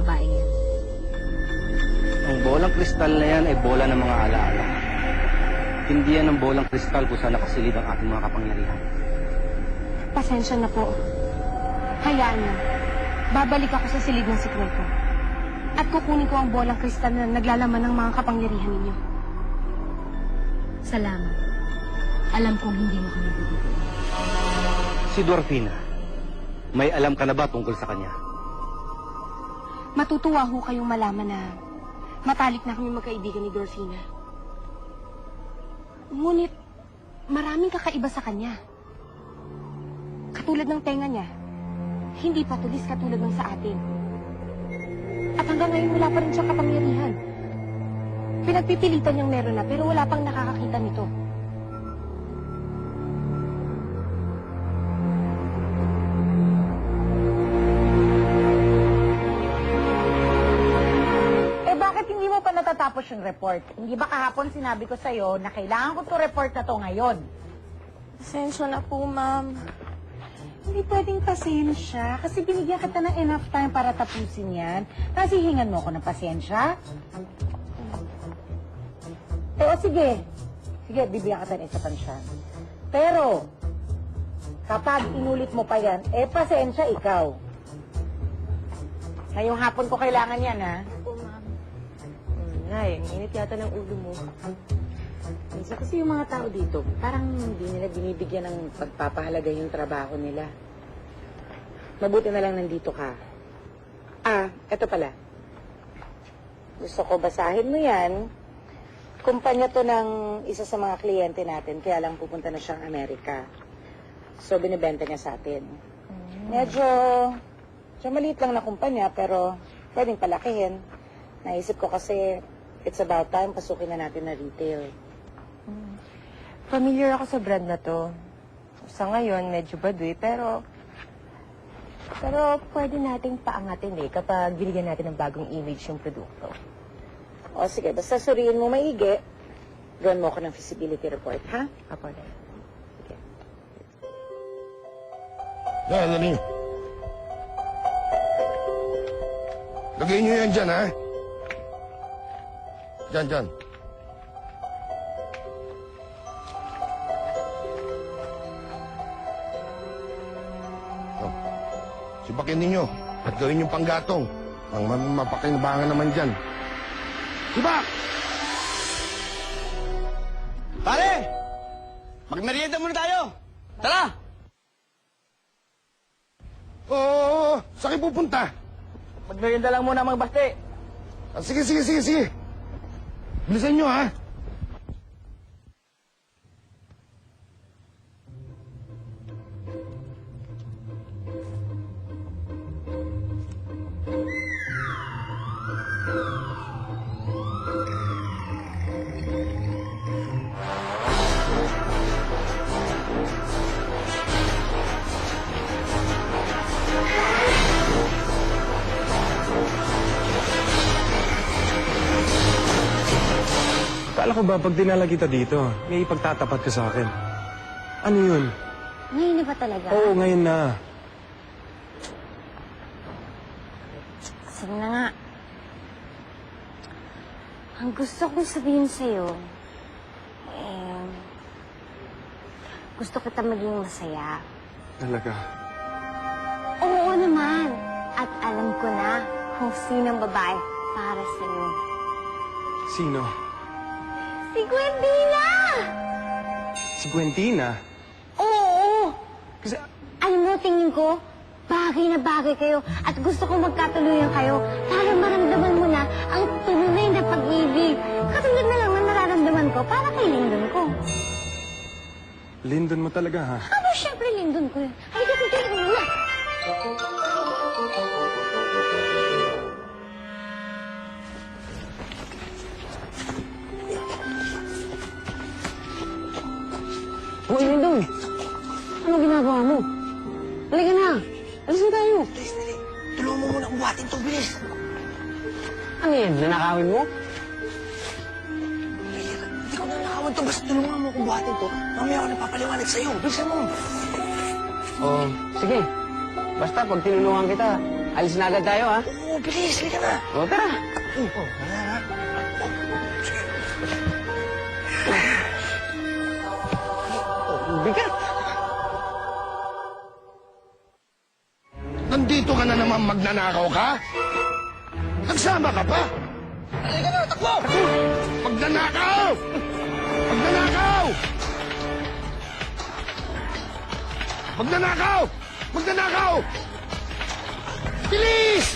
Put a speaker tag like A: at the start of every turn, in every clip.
A: babaeng yan.
B: Ang bolang kristal na yan ay bola ng mga alaala. Hindi yan ang bolang kristal kung saan nakasilid ang ating mga kapangyarihan.
C: Pasensya na po. Hayaan niyo. Babalik ako sa silid ng sikreto. At kukunin ko ang bolang kristal na naglalaman ng mga kapangyarihan ninyo.
A: Salamat. Alam kong hindi mo kami bibigyan.
B: Si Dorfina, may alam ka na ba tungkol sa kanya?
C: Matutuwa ho kayong malaman na matalik na kami magkaibigan ni Dorfina. Ngunit, maraming kakaiba sa kanya. Katulad ng tenga niya, hindi patulis katulad ng sa atin. At hanggang ngayon wala pa rin siyang kapangyarihan. Pinagpipilitan niyang meron na pero wala pang nakakakita nito.
D: Bakit hindi mo pa natatapos yung report? Hindi ba kahapon sinabi ko sa'yo na kailangan ko to report na to ngayon?
C: Pasensya na po, ma'am.
D: Hindi pwedeng pasensya kasi binigyan kita ng enough time para tapusin yan. Kasi hingan mo ako ng pasensya. O sige. Sige, bibigyan kita ng isa pa siya. Pero, kapag inulit mo pa yan, pasensya ikaw. Ngayong hapon ko kailangan yan, ha?
E: Nay, ang init yata ng ulo mo. Minsan kasi yung mga tao dito, parang hindi nila binibigyan ng pagpapahalaga yung trabaho nila. Mabuti na lang nandito ka. Eto pala. Gusto ko basahin mo yan. Kumpanya to ng isa sa mga kliyente natin, kaya lang pupunta na siyang Amerika. So, binibenta niya sa atin. Medyo maliit lang na kumpanya, pero pwedeng palakihin. Naisip ko kasi it's about time pasukin na natin na retail.
F: Familiar ako sa brand na to. Sa ngayon, medyo baduy, pero pwede nating paangatin kapag binigyan natin ng bagong image yung produkto.
D: O sige, basta suriin mo maigi, gawin mo ako ng feasibility report, ha?
F: Apo, Nay.
D: Sige.
G: Dali. Lagay niyo yan dyan, ha? Dyan. Sipakin ninyo at gawin yung panggatong. Ang mapakinabangan naman dyan. Sibak!
B: Pare! Magmerienda muna tayo! Tara!
G: Oo, saan kayo pupunta?
B: Magmerienda lang muna mga baste.
G: Sige. Bilisan nyo, ha?
H: Akala ko ba pag dinala kita dito, may ipagtatapat ka sa akin? Ano yun?
C: Ngayon na ba talaga?
H: Oo, ngayon na.
C: Sige na nga. Ang gusto kong sabihin sa'yo, gusto kita maging masaya.
H: Talaga.
C: Oo naman. At alam ko na kung sinong babae para sa'yo.
H: Sino?
C: Si Gwendina!
H: Si Gwentina?
C: Oo!
H: Kasi,
C: Alam mo, tingin ko, bagay na bagay kayo at gusto ko magkatuluyan kayo para maramdaman mo na ang tunay na pag-ibig. Katulad na lang na nararamdaman ko para kay Lyndon ko.
H: Lyndon mo talaga, ha?
C: Ano, syempre, Lyndon ko yun. Ay, dito mo na.
F: Hoy, Lyndon! Ano ginagawa mo? Halika na! Alis na tayo!
B: Dali. Tulungan mo muna ang buhatin to, bilis.
F: Ano yan? Nanakawin mo?
B: Hindi ko na nakawan to. Basta tulungan mo kung buhatin to. Mamaya ako napapaliwanag sa'yo. Bilisan mo.
F: Sige. Basta pag tinulungan kita, Alis na agad tayo, ha?
G: Oo, bilis. Halika na.
F: O, tara. Bigat.
G: Nandito ka na naman magnanakaw ka? Nagsama ka pa? Halika na, takbo! Magnanakaw! Magnanakaw! Magnanakaw! Magnanakaw! Bilis!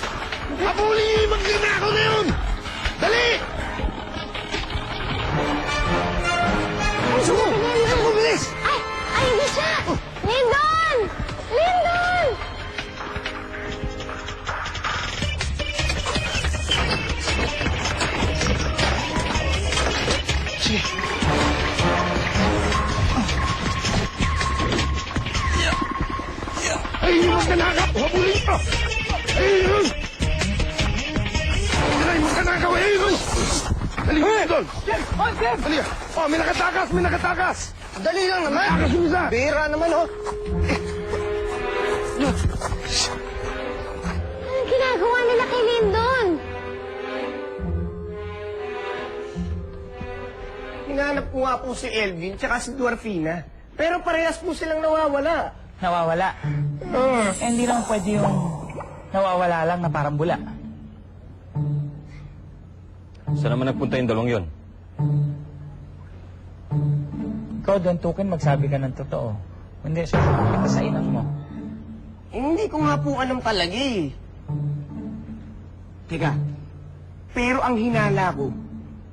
G: Habulin niyo yung magnanakaw na yun! Dali! Gusto mo! Gusto mo, bilis!
C: Ay! Ay, hindi siya! Lindon! Lindon!
G: Ay, yung magnanakaw! Habulin niyo! Ay, yun! Ay, magnanakaw! Ay, yun! Halika doon! Halika! Oh, may nakatakas! May nakatakas! Dali lang naman! Nakatakas yung isa! Bira naman, oh!
C: Anong ginagawa nila kay Lindon?
I: Hinahanap ko nga po si Elvin tsaka si Dwarfina. Pero parehas po silang nawawala.
J: Nawawala. Eh, hindi naman pwede yung nawawala lang na parang bula.
H: Saan naman nagpunta yung dalawang yon?
J: Ikaw, Don Tukin, magsabi ka ng totoo. Hindi, susunod kita sa inang mo.
I: Eh, hindi ko nga po alam talaga eh. Teka, pero ang hinala ko,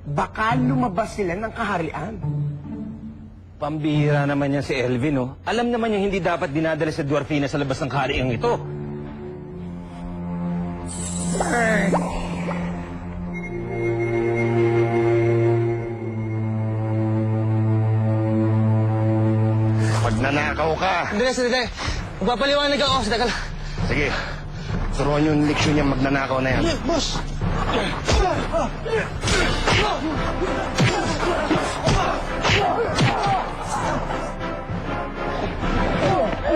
I: baka lumabas sila ng kaharian.
B: Pambihira naman yan si Elvin, oh. Alam naman niya hindi dapat dinadala sa Dwarfina sa labas ng kahariang ito.
G: Magnanakaw ka!
F: Sandali. Magpapaliwanag ako. Sandali ka lang.
G: Sige, turuan yung leksyon niyang magnanakaw na yan. Boss!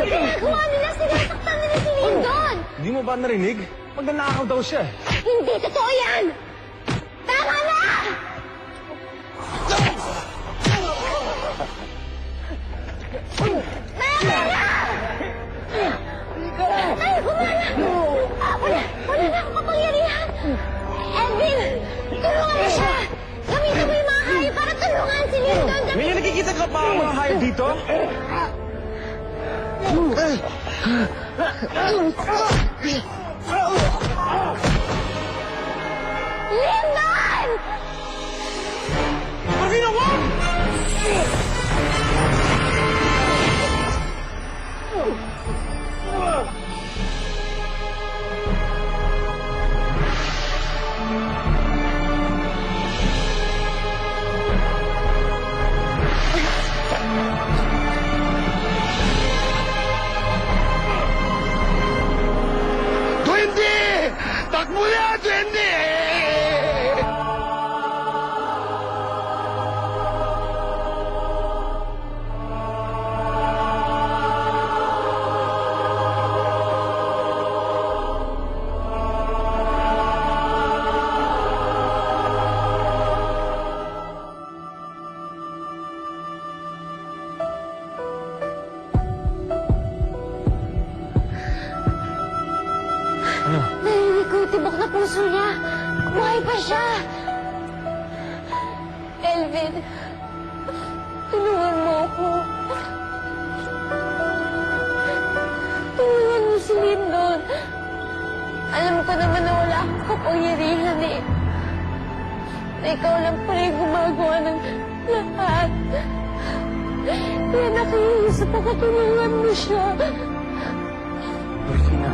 C: Ginagawa nila, sinasaktan nila si Lindon!
H: Hindi mo ba narinig? Magnanakaw daw siya.
C: Hindi totoo yan! Tama na! Tama na! Ay, kumana! Wala na akong kapangyarihan! Edwin, tulungan mo siya! Gamitin mo yung mga hayop para tulungan si Lindon!
H: May nakikita ka pa ang mga hayop dito?
C: Lindon!
H: Marvina, wag!
G: Duwende! Takbo na, Duwende!
C: Narinig ko yung tibok na puso niya. Buhay pa siya. Elvin, tulungan mo ako. Tulungan mo si Lindon. Alam ko naman na wala akong kapangyarihan eh. Na ikaw lang pala yung gumagawa ng lahat. Kaya nakiusap ako, tulungan mo siya.
H: Marvina,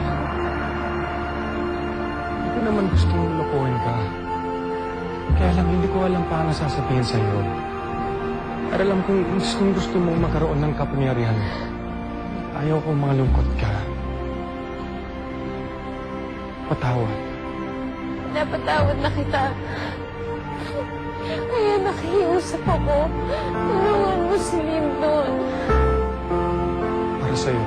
H: hindi ko naman gustong lokohin ka. Kaya lang hindi ko alam paano sasabihin sa'yo. Pero alam kong gusto mong magkaroon ng kapangyarihan. Ayaw kong malungkot ka. Patawad.
C: Napatawad na kita. Kaya nakiusap ako. Tulungan mo si Lindon.
H: Para sa'yo.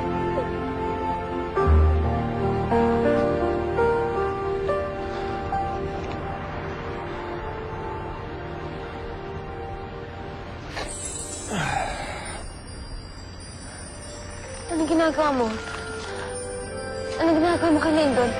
C: Anong ginagawa mo? Anong ginagawa mo kay Lyndon?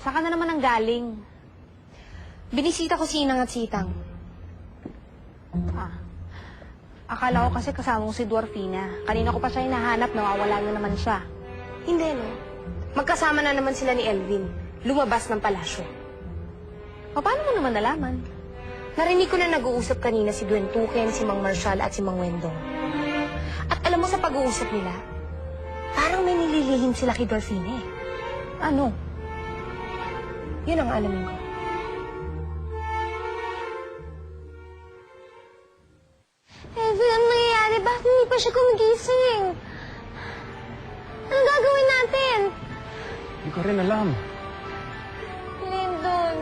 A: Saan ka na naman ang galing?
C: Binisita ko si Inang at si Itang.
A: Akala ko kasi kasama mo si Dwarfina. Kanina ko pa siya hinahanap, nawawala na naman siya.
C: Hindi, no? Magkasama na naman sila ni Elvin. Lumabas ng palasyo.
A: Paano mo naman nalaman?
C: Narinig ko na nag-uusap kanina si Gwentuken, si Mang Marshal at si Mang Wendong. At alam mo sa pag-uusap nila, parang may nililihim sila kay Dwarfina eh.
A: Ano?
C: Yun ang alamin ko. Elvin, ano nangyayari? Bakit hindi pa siya gumigising? Anong gagawin natin?
H: Hindi ko rin alam.
C: Lyndon,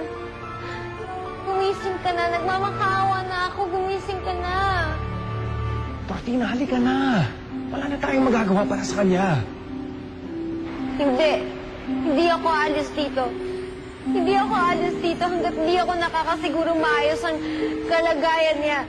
C: gumising ka na. Nagmamakaawa na ako. Gumising ka na.
H: Dorfina, halika na. Wala na tayong magagawa para sa kanya.
C: Hindi. Hindi ako alis dito. Hindi ako alis dito hanggat hindi ako nakakasiguro maayos ang kalagayan niya.